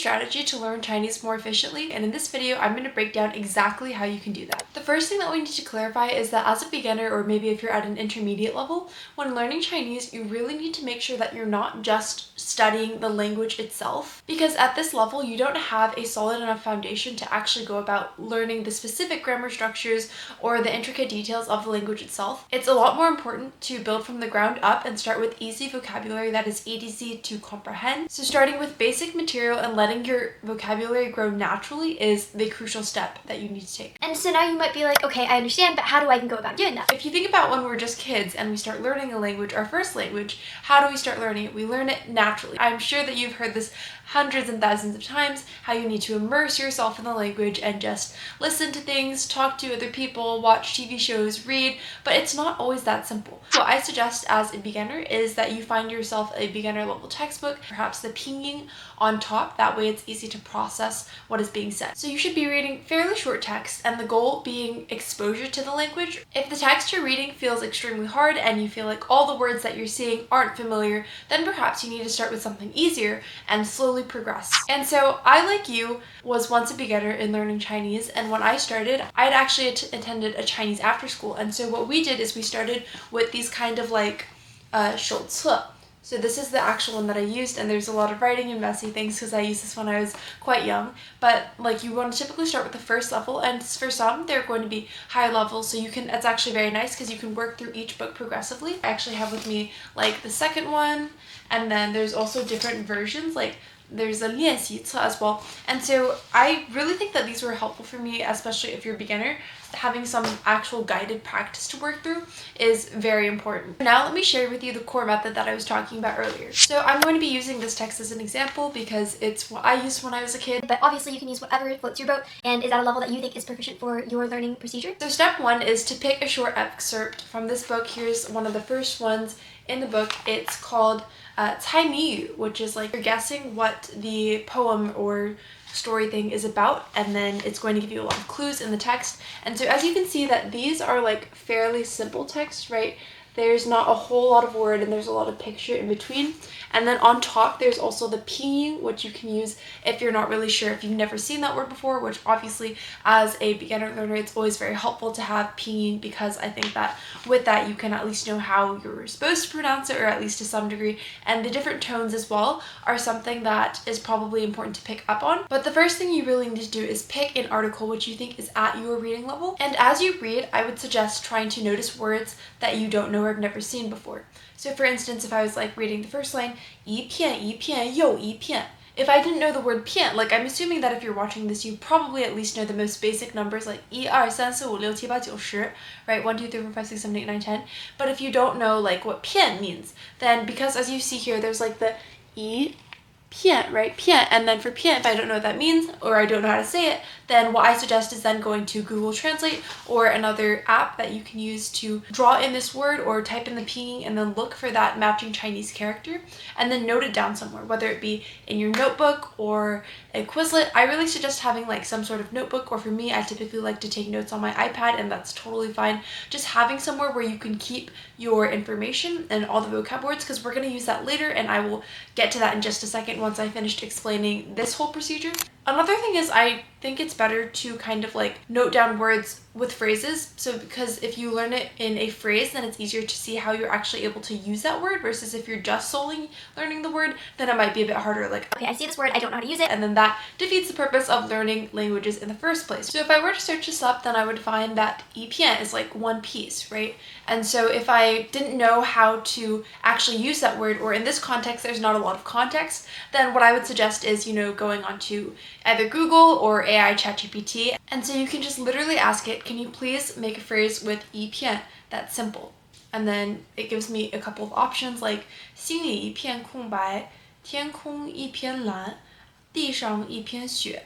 strategy to learn Chinese more efficiently, and in this video I'm going to break down exactly how you can do that. The first thing that we need to clarify is that as a beginner, or maybe if you're at an intermediate level, when learning Chinese you really need to make sure that you're not just studying the language itself, because at this level you don't have a solid enough foundation to actually go about learning the specific grammar structures or the intricate details of the language itself. It's a lot more important to build from the ground up and start with easy vocabulary that is easy to comprehend. So starting with basic material and letting your vocabulary grow naturally is the crucial step that you need to take. And so now you might be like, okay, I understand, but how do I go about doing that? If you think about when we're just kids and we start learning a language, our first language, how do we start learning it? We learn it naturally. I'm sure that you've heard this hundreds and thousands of times, how you need to immerse yourself in the language and just listen to things, talk to other people, watch TV shows, read, but it's not always that simple. What I suggest as a beginner is that you find yourself a beginner level textbook, perhaps the pinyin on top, that way it's easy to process what is being said. So you should be reading fairly short text, and the goal being exposure to the language. If the text you're reading feels extremely hard and you feel like all the words that you're seeing aren't familiar, then perhaps you need to start with something easier and slowly progress. And so I, like you, was once a beginner in learning Chinese, and when I started, I'd actually attended a Chinese after school, and so what we did is we started with these kind of like 手册. So this is the actual one that I used, and there's a lot of writing and messy things because I used this when I was quite young. But like, you want to typically start with the first level, and for some they're going to be higher levels, so you can, it's actually very nice because you can work through each book progressively. I actually have with me like the second one, and then there's also different versions, like there's a 练习册 as well. And so I really think that these were helpful for me, especially if you're a beginner. Having some actual guided practice to work through is very important. Now let me share with you the core method that I was talking about earlier. So I'm going to be using this text as an example because it's what I used when I was a kid. But obviously you can use whatever floats your boat and is at a level that you think is proficient for your learning procedure. So step one is to pick a short excerpt from this book. Here's one of the first ones in the book. It's called 猜谜语, which is like you're guessing what the poem or story thing is about, and then it's going to give you a lot of clues in the text. And so as you can see that these are like fairly simple text, right? There's not a whole lot of word and there's a lot of picture in between. And then on top there's also the pinyin, which you can use if you're not really sure, if you've never seen that word before, which obviously as a beginner learner it's always very helpful to have pinyin, because I think that with that you can at least know how you're supposed to pronounce it, or at least to some degree, and the different tones as well are something that is probably important to pick up on. But the first thing you really need to do is pick an article which you think is at your reading level, and as you read I would suggest trying to notice words that you don't know or have never seen before. So for instance, if I was like reading the first line, 一片一片又一片. If I didn't know the word 片, like I'm assuming that if you're watching this, you probably at least know the most basic numbers like 1, 2, 3, 4, 5, 6, 7, 8, 9, 10, right? 1, 2, 3, 4, 5, 6, 7, 8, 9, 10. But if you don't know like what 片 means, then because as you see here, there's like the 一片, right? 片, and then for 片, if I don't know what that means or I don't know how to say it, then what I suggest is then going to Google Translate or another app that you can use to draw in this word or type in the pinyin and then look for that matching Chinese character and then note it down somewhere, whether it be in your notebook or a Quizlet. I really suggest having like some sort of notebook, or for me I typically like to take notes on my iPad, and that's totally fine. Just having somewhere where you can keep your information and all the vocab words, because we're going to use that later and I will get to that in just a second once I finished explaining this whole procedure. Another thing is I think it's better to kind of like note down words with phrases. So because if you learn it in a phrase, then it's easier to see how you're actually able to use that word, versus if you're just solely learning the word, then it might be a bit harder. Like, okay, I see this word, I don't know how to use it. And then that defeats the purpose of learning languages in the first place. So if I were to search this up, then I would find that 一片 is like one piece, right? And so if I didn't know how to actually use that word, or in this context there's not a lot of context, then what I would suggest is, you know, going on to either Google or AI ChatGPT, and so you can just literally ask it, can you please make a phrase with 一片? That's simple. And then it gives me a couple of options like 心里一片空白, 天空一片蓝, 地上一片雪.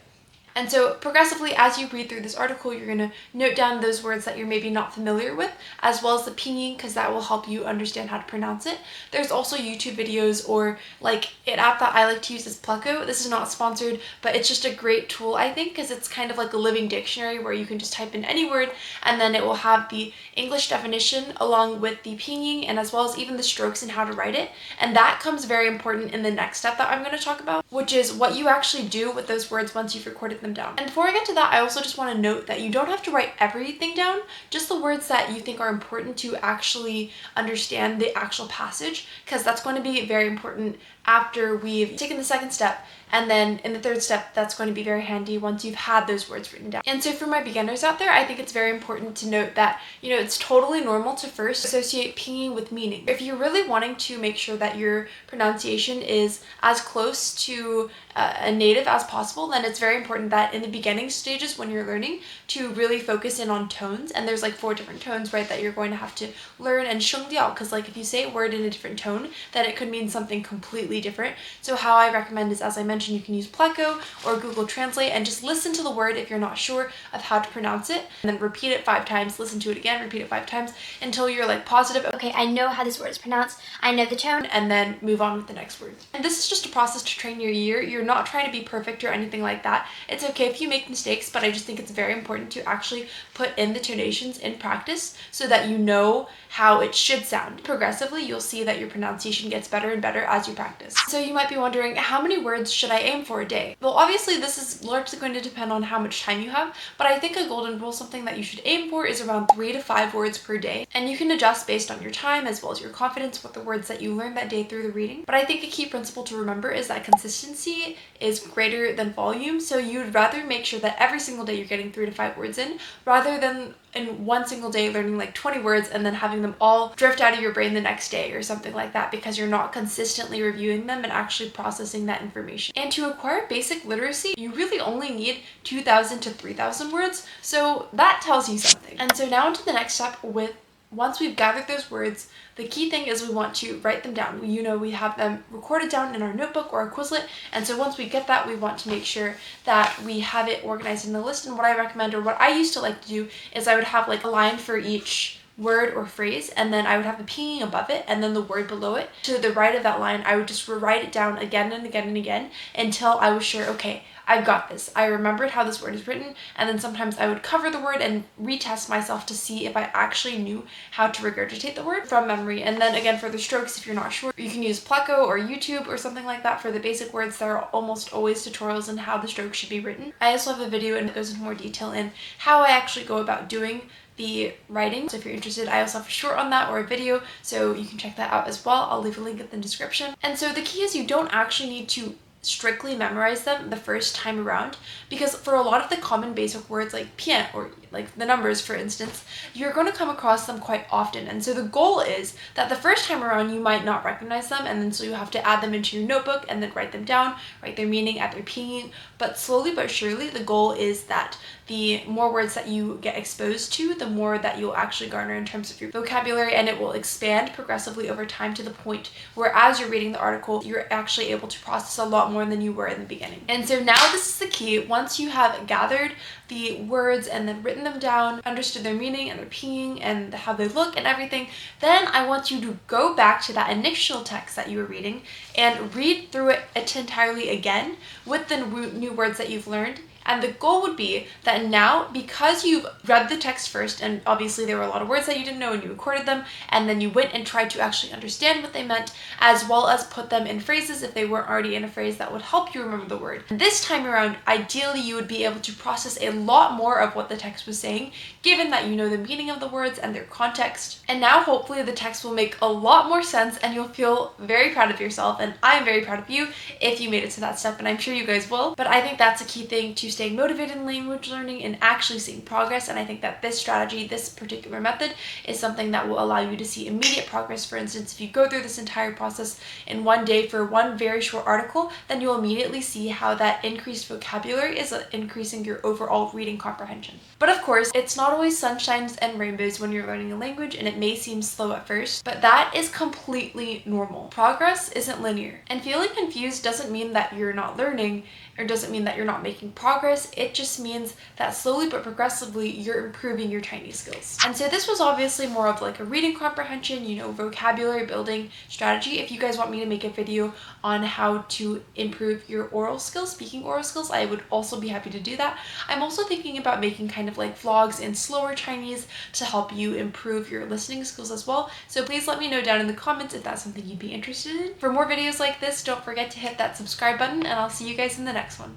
And so progressively, as you read through this article, you're going to note down those words that you're maybe not familiar with, as well as the pinyin, because that will help you understand how to pronounce it. There's also YouTube videos, or like an app that I like to use is Pleco. This is not sponsored, but it's just a great tool, I think, because it's kind of like a living dictionary where you can just type in any word and then it will have the English definition along with the pinyin, and as well as even the strokes and how to write it. And that comes very important in the next step that I'm going to talk about, which is what you actually do with those words once you've recorded them down. And before I get to that, I also just want to note that you don't have to write everything down, just the words that you think are important to actually understand the actual passage, because that's going to be very important after we've taken the second step. And then in the third step, that's going to be very handy once you've had those words written down. And so for my beginners out there, I think it's very important to note that, it's totally normal to first associate pinyin with meaning. If you're really wanting to make sure that your pronunciation is as close to a native as possible, then it's very important that in the beginning stages when you're learning to really focus in on tones. And there's like 4 different tones, right, that you're going to have to learn, and 声调, because like if you say a word in a different tone, then it could mean something completely different. So how I recommend is, as I mentioned, you can use Pleco or Google Translate and just listen to the word if you're not sure of how to pronounce it, and then repeat it 5 times, listen to it again, repeat it 5 times until you're like positive, Okay, I know how this word is pronounced, I know the tone, and then move on with the next word. And this is just a process to train your ear. You're not trying to be perfect or anything like that. It's okay if you make mistakes, but I just think it's very important to actually put in the tonations in practice so that you know how it should sound. Progressively, you'll see that your pronunciation gets better and better as you practice. So you might be wondering, how many words should I aim for a day? Well, obviously this is largely going to depend on how much time you have, but I think a golden rule, something that you should aim for, is around 3 to 5 words per day. And you can adjust based on your time as well as your confidence with the words that you learned that day through the reading. But I think a key principle to remember is that consistency is greater than volume. So you'd rather make sure that every single day you're getting 3 to 5 words in, rather than in one single day learning like 20 words and then having them all drift out of your brain the next day or something like that, because you're not consistently reviewing them and actually processing that information. And to acquire basic literacy, you really only need 2,000 to 3,000 words. So that tells you something. And so now into the next step. Once we've gathered those words, the key thing is we want to write them down. We have them recorded down in our notebook or a Quizlet, and so once we get that, we want to make sure that we have it organized in the list. And what I recommend, or what I used to like to do, is I would have like a line for each word or phrase, and then I would have the pinyin above it and then the word below it. To the right of that line, I would just rewrite it down again and again and again until I was sure, okay, I've got this. I remembered how this word is written, and then sometimes I would cover the word and retest myself to see if I actually knew how to regurgitate the word from memory. And then again, for the strokes, if you're not sure, you can use Pleco or YouTube or something like that for the basic words. There are almost always tutorials on how the strokes should be written. I also have a video and it goes into more detail in how I actually go about doing the writing. So if you're interested, I also have a short on that or a video, so you can check that out as well. I'll leave a link in the description. And so the key is you don't actually need to strictly memorize them the first time around, because for a lot of the common basic words like pian, or like the numbers for instance, you're going to come across them quite often. And so the goal is that the first time around you might not recognize them, and then so you have to add them into your notebook and then write them down, write their meaning, add their pinyin. But slowly but surely, the goal is that the more words that you get exposed to, the more that you'll actually garner in terms of your vocabulary, and it will expand progressively over time to the point where as you're reading the article, you're actually able to process a lot more than you were in the beginning. And so now this is the key. Once you have gathered the words and then written them down, understood their meaning and their pinyin and how they look and everything, then I want you to go back to that initial text that you were reading and read through it entirely again with the new words that you've learned. And the goal would be that now, because you've read the text first, and obviously there were a lot of words that you didn't know and you recorded them, and then you went and tried to actually understand what they meant, as well as put them in phrases if they weren't already in a phrase that would help you remember the word. And this time around, ideally you would be able to process a lot more of what the text was saying, given that you know the meaning of the words and their context. And now hopefully the text will make a lot more sense and you'll feel very proud of yourself, and I'm very proud of you if you made it to that step, and I'm sure you guys will. But I think that's a key thing to staying motivated in language learning and actually seeing progress. And I think that this strategy, this particular method, is something that will allow you to see immediate progress. For instance, if you go through this entire process in one day for one very short article, then you'll immediately see how that increased vocabulary is increasing your overall reading comprehension. But of course, it's not always sunshines and rainbows when you're learning a language, and it may seem slow at first, but that is completely normal. Progress isn't linear, and feeling confused doesn't mean that you're not learning, or doesn't mean that you're not making progress. It just means that slowly but progressively you're improving your Chinese skills. And so this was obviously more of like a reading comprehension, vocabulary building strategy. If you guys want me to make a video on how to improve your oral skills, speaking oral skills, I would also be happy to do that. I'm also thinking about making kind of like vlogs in slower Chinese to help you improve your listening skills as well. So please let me know down in the comments if that's something you'd be interested in. For more videos like this, don't forget to hit that subscribe button, and I'll see you guys in the next one.